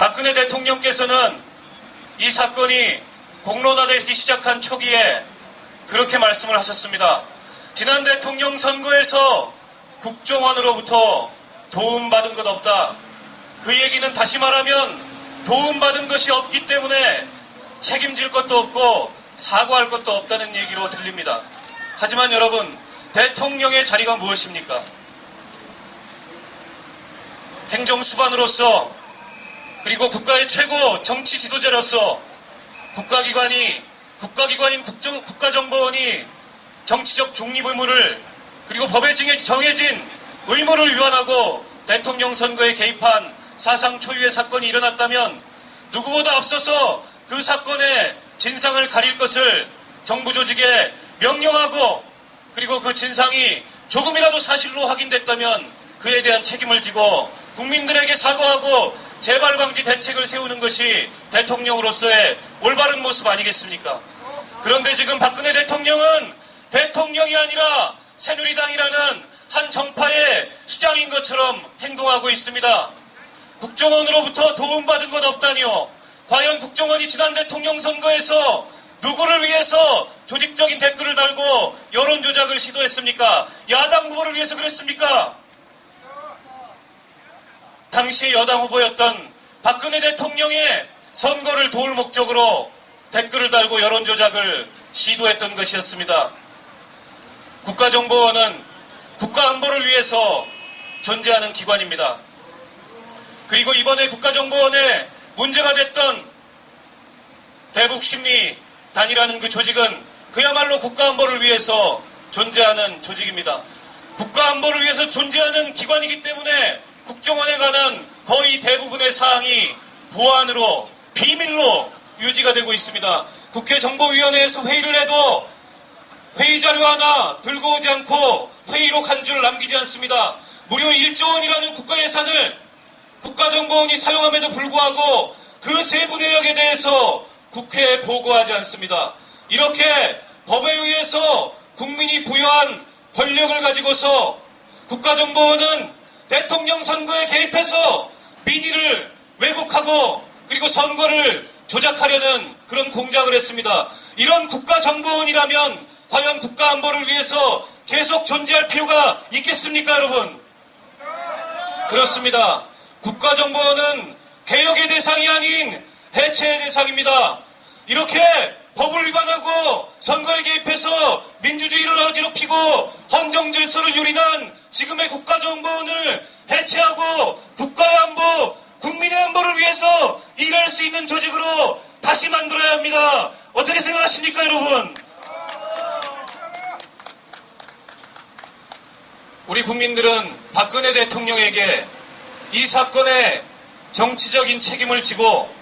박근혜 대통령께서는 이 사건이 공론화되기 시작한 초기에 그렇게 말씀을 하셨습니다. 지난 대통령 선거에서 국정원으로부터 도움받은 것 없다. 그 얘기는 다시 말하면 도움받은 것이 없기 때문에 책임질 것도 없고 사과할 것도 없다는 얘기로 들립니다. 하지만 여러분, 대통령의 자리가 무엇입니까? 행정수반으로서, 그리고 국가의 최고 정치 지도자로서 국가기관인 국가정보원이 정치적 중립 의무를, 그리고 법에 정해진 의무를 위반하고 대통령 선거에 개입한 사상 초유의 사건이 일어났다면 누구보다 앞서서 그 사건의 진상을 가릴 것을 정부 조직에 명령하고, 그리고 그 진상이 조금이라도 사실로 확인됐다면 그에 대한 책임을 지고 국민들에게 사과하고 재발방지 대책을 세우는 것이 대통령으로서의 올바른 모습 아니겠습니까? 그런데 지금 박근혜 대통령은 대통령이 아니라 새누리당이라는 한 정파의 수장인 것처럼 행동하고 있습니다. 국정원으로부터 도움받은 것 없다니요. 과연 국정원이 지난 대통령 선거에서 누구를 위해서 조직적인 댓글을 달고 여론조작을 시도했습니까? 야당 후보를 위해서 그랬습니까? 당시 여당 후보였던 박근혜 대통령의 선거를 도울 목적으로 댓글을 달고 여론조작을 시도했던 것이었습니다. 국가정보원은 국가안보를 위해서 존재하는 기관입니다. 그리고 이번에 국가정보원에 문제가 됐던 대북심리단이라는 그 조직은 그야말로 국가안보를 위해서 존재하는 조직입니다. 국가안보를 위해서 존재하는 기관이기 때문에 국정원에 관한 거의 대부분의 사항이 보안으로, 비밀로 유지가 되고 있습니다. 국회 정보위원회에서 회의를 해도 회의 자료 하나 들고 오지 않고 회의록 한 줄 남기지 않습니다. 무려 1조 원이라는 국가 예산을 국가정보원이 사용함에도 불구하고 그 세부 내역에 대해서 국회에 보고하지 않습니다. 이렇게 법에 의해서 국민이 부여한 권력을 가지고서 국가정보원은 대통령 선거에 개입해서 민의를 왜곡하고 그리고 선거를 조작하려는 그런 공작을 했습니다. 이런 국가정보원이라면 과연 국가안보를 위해서 계속 존재할 필요가 있겠습니까, 여러분? 그렇습니다. 국가정보원은 개혁의 대상이 아닌 해체의 대상입니다. 이렇게 법을 위반하고 선거에 개입해서 민주주의를 어지럽히고 헌정질서를 유린한 지금의 국가정보원을 해체하고 국가의 안보, 국민의 안보를 위해서 일할 수 있는 조직으로 다시 만들어야 합니다. 어떻게 생각하십니까, 여러분? 우리 국민들은 박근혜 대통령에게 이 사건의 정치적인 책임을 지고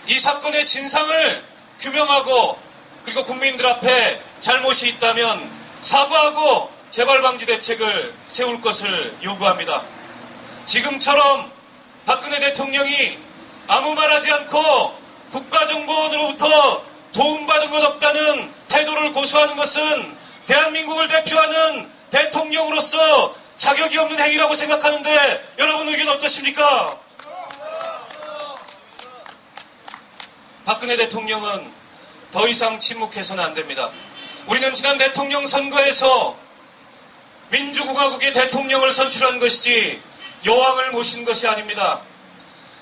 이 사건의 진상을 규명하고, 그리고 국민들 앞에 잘못이 있다면 사과하고 재발방지 대책을 세울 것을 요구합니다. 지금처럼 박근혜 대통령이 아무 말하지 않고 국가정보원으로부터 도움받은 것 없다는 태도를 고수하는 것은 대한민국을 대표하는 대통령으로서 자격이 없는 행위라고 생각하는데 여러분 의견 어떠십니까? 박근혜 대통령은 더 이상 침묵해서는 안 됩니다. 우리는 지난 대통령 선거에서 민주공화국의 대통령을 선출한 것이지 여왕을 모신 것이 아닙니다.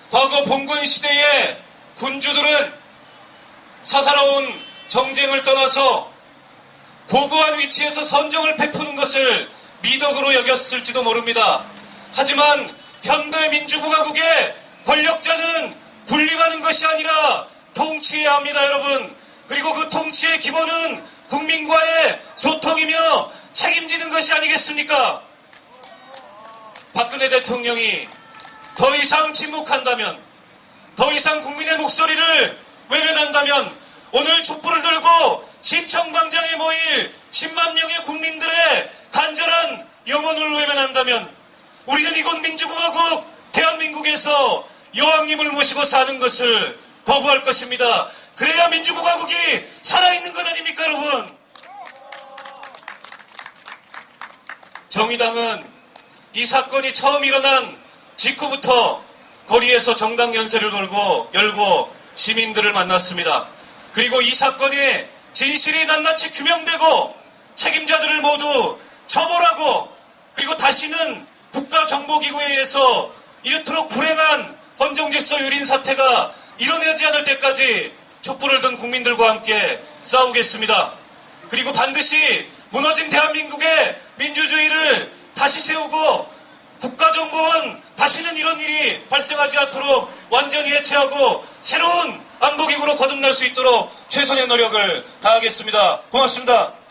과거 봉건 시대에 군주들은 사사로운 정쟁을 떠나서 고고한 위치에서 선정을 베푸는 것을 미덕으로 여겼을지도 모릅니다. 하지만 현대 민주공화국의 권력자는 군림하는 것이 아니라 통치해야 합니다, 여러분. 그리고 그 통치의 기본은 국민과의 소통이며 책임지는 것이 아니겠습니까? 박근혜 대통령이 더 이상 침묵한다면, 더 이상 국민의 목소리를 외면한다면, 오늘 촛불을 들고 시청광장에 모일 10만 명의 국민들의 간절한 염원을 외면한다면 우리는 이곳 민주공화국 대한민국에서 여왕님을 모시고 사는 것을 거부할 것입니다. 그래야 민주공화국이 살아있는 것 아닙니까, 여러분? 정의당은 이 사건이 처음 일어난 직후부터 거리에서 정당 연설을 열고 시민들을 만났습니다. 그리고 이 사건이 진실이 낱낱이 규명되고 책임자들을 모두 처벌하고 그리고 다시는 국가정보기구에 의해서 이렇도록 불행한 헌정질서 유린 사태가 일어나지 않을 때까지 촛불을 든 국민들과 함께 싸우겠습니다. 그리고 반드시 무너진 대한민국의 민주주의를 다시 세우고 국가정보원 다시는 이런 일이 발생하지 않도록 완전히 해체하고 새로운 안보기구로 거듭날 수 있도록 최선의 노력을 다하겠습니다. 고맙습니다.